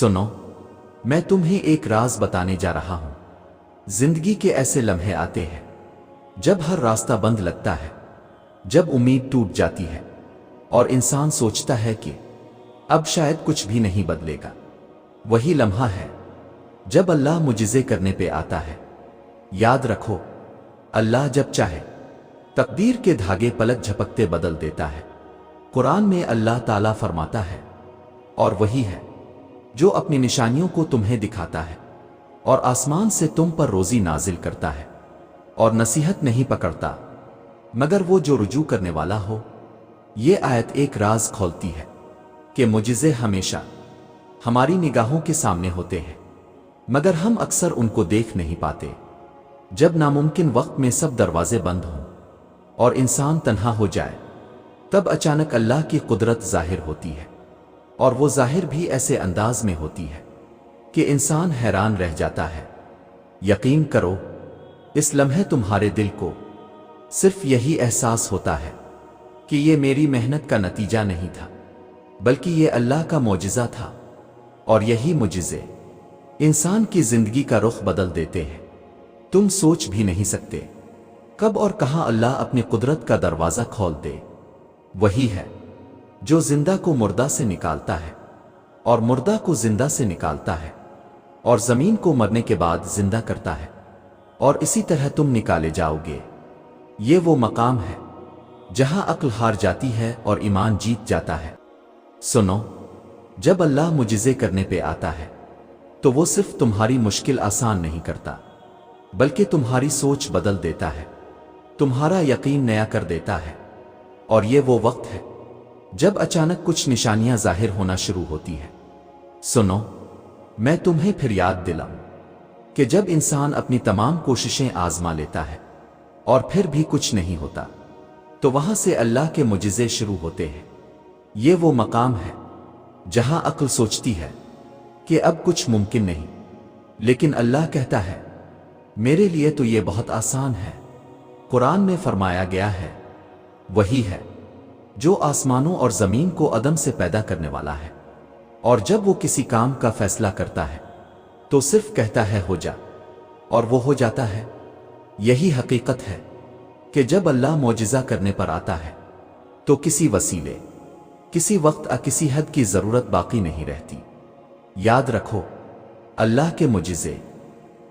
سنو، میں تمہیں ایک راز بتانے جا رہا ہوں۔ زندگی کے ایسے لمحے آتے ہیں جب ہر راستہ بند لگتا ہے، جب امید ٹوٹ جاتی ہے اور انسان سوچتا ہے کہ اب شاید کچھ بھی نہیں بدلے گا۔ وہی لمحہ ہے جب اللہ معجزے کرنے پہ آتا ہے۔ یاد رکھو، اللہ جب چاہے تقدیر کے دھاگے پلک جھپکتے بدل دیتا ہے۔ قرآن میں اللہ تعالیٰ فرماتا ہے، اور وہی ہے جو اپنی نشانیوں کو تمہیں دکھاتا ہے اور آسمان سے تم پر روزی نازل کرتا ہے اور نصیحت نہیں پکڑتا مگر وہ جو رجوع کرنے والا ہو۔ یہ آیت ایک راز کھولتی ہے کہ معجزے ہمیشہ ہماری نگاہوں کے سامنے ہوتے ہیں مگر ہم اکثر ان کو دیکھ نہیں پاتے۔ جب ناممکن وقت میں سب دروازے بند ہوں اور انسان تنہا ہو جائے، تب اچانک اللہ کی قدرت ظاہر ہوتی ہے، اور وہ ظاہر بھی ایسے انداز میں ہوتی ہے کہ انسان حیران رہ جاتا ہے۔ یقین کرو، اس لمحے تمہارے دل کو صرف یہی احساس ہوتا ہے کہ یہ میری محنت کا نتیجہ نہیں تھا بلکہ یہ اللہ کا معجزہ تھا، اور یہی معجزے انسان کی زندگی کا رخ بدل دیتے ہیں۔ تم سوچ بھی نہیں سکتے کب اور کہاں اللہ اپنی قدرت کا دروازہ کھول دے۔ وہی ہے جو زندہ کو مردہ سے نکالتا ہے اور مردہ کو زندہ سے نکالتا ہے اور زمین کو مرنے کے بعد زندہ کرتا ہے، اور اسی طرح تم نکالے جاؤ گے۔ یہ وہ مقام ہے جہاں عقل ہار جاتی ہے اور ایمان جیت جاتا ہے۔ سنو، جب اللہ معجزے کرنے پہ آتا ہے تو وہ صرف تمہاری مشکل آسان نہیں کرتا بلکہ تمہاری سوچ بدل دیتا ہے، تمہارا یقین نیا کر دیتا ہے۔ اور یہ وہ وقت ہے جب اچانک کچھ نشانیاں ظاہر ہونا شروع ہوتی ہیں۔ سنو، میں تمہیں پھر یاد دلاؤں کہ جب انسان اپنی تمام کوششیں آزما لیتا ہے اور پھر بھی کچھ نہیں ہوتا، تو وہاں سے اللہ کے معجزے شروع ہوتے ہیں۔ یہ وہ مقام ہے جہاں عقل سوچتی ہے کہ اب کچھ ممکن نہیں، لیکن اللہ کہتا ہے، میرے لیے تو یہ بہت آسان ہے۔ قرآن میں فرمایا گیا ہے، وہی ہے جو آسمانوں اور زمین کو عدم سے پیدا کرنے والا ہے، اور جب وہ کسی کام کا فیصلہ کرتا ہے تو صرف کہتا ہے ہو جا، اور وہ ہو جاتا ہے۔ یہی حقیقت ہے کہ جب اللہ معجزہ کرنے پر آتا ہے تو کسی وسیلے، کسی وقت کسی حد کی ضرورت باقی نہیں رہتی۔ یاد رکھو، اللہ کے معجزے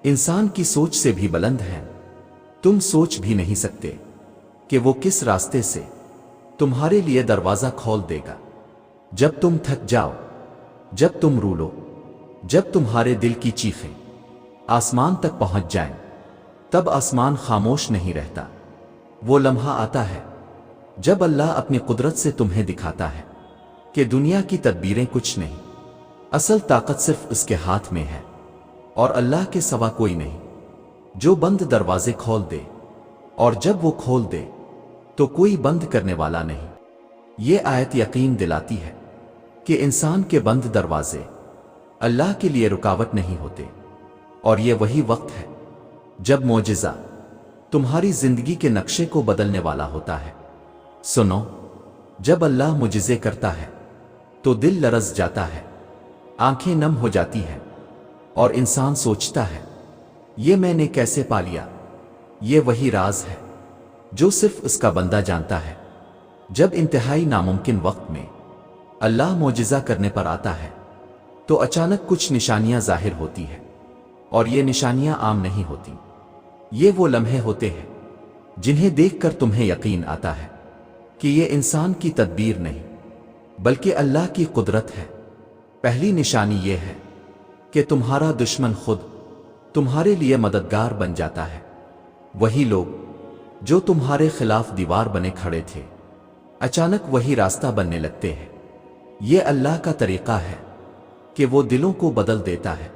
انسان کی سوچ سے بھی بلند ہیں۔ تم سوچ بھی نہیں سکتے کہ وہ کس راستے سے تمہارے لیے دروازہ کھول دے گا۔ جب تم تھک جاؤ، جب تم رو لو، جب تمہارے دل کی چیخیں آسمان تک پہنچ جائیں، تب آسمان خاموش نہیں رہتا۔ وہ لمحہ آتا ہے جب اللہ اپنی قدرت سے تمہیں دکھاتا ہے کہ دنیا کی تدبیریں کچھ نہیں، اصل طاقت صرف اس کے ہاتھ میں ہے، اور اللہ کے سوا کوئی نہیں جو بند دروازے کھول دے، اور جب وہ کھول دے تو کوئی بند کرنے والا نہیں۔ یہ آیت یقین دلاتی ہے کہ انسان کے بند دروازے اللہ کے لیے رکاوٹ نہیں ہوتے، اور یہ وہی وقت ہے جب معجزہ تمہاری زندگی کے نقشے کو بدلنے والا ہوتا ہے۔ سنو، جب اللہ معجزے کرتا ہے تو دل لرز جاتا ہے، آنکھیں نم ہو جاتی ہیں، اور انسان سوچتا ہے، یہ میں نے کیسے پا لیا؟ یہ وہی راز ہے جو صرف اس کا بندہ جانتا ہے۔ جب انتہائی ناممکن وقت میں اللہ معجزہ کرنے پر آتا ہے تو اچانک کچھ نشانیاں ظاہر ہوتی ہیں، اور یہ نشانیاں عام نہیں ہوتی۔ یہ وہ لمحے ہوتے ہیں جنہیں دیکھ کر تمہیں یقین آتا ہے کہ یہ انسان کی تدبیر نہیں بلکہ اللہ کی قدرت ہے۔ پہلی نشانی یہ ہے کہ تمہارا دشمن خود تمہارے لیے مددگار بن جاتا ہے۔ وہی لوگ جو تمہارے خلاف دیوار بنے کھڑے تھے، اچانک وہی راستہ بننے لگتے ہیں۔ یہ اللہ کا طریقہ ہے کہ وہ دلوں کو بدل دیتا ہے۔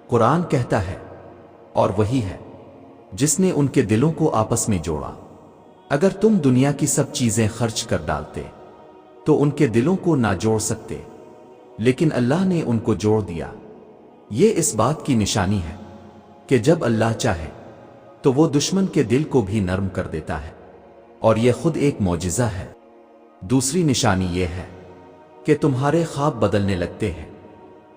قرآن کہتا ہے، اور وہی ہے جس نے ان کے دلوں کو آپس میں جوڑا۔ اگر تم دنیا کی سب چیزیں خرچ کر ڈالتے تو ان کے دلوں کو نہ جوڑ سکتے، لیکن اللہ نے ان کو جوڑ دیا۔ یہ اس بات کی نشانی ہے کہ جب اللہ چاہے تو وہ دشمن کے دل کو بھی نرم کر دیتا ہے، اور یہ خود ایک معجزہ ہے۔ دوسری نشانی یہ ہے کہ تمہارے خواب بدلنے لگتے ہیں۔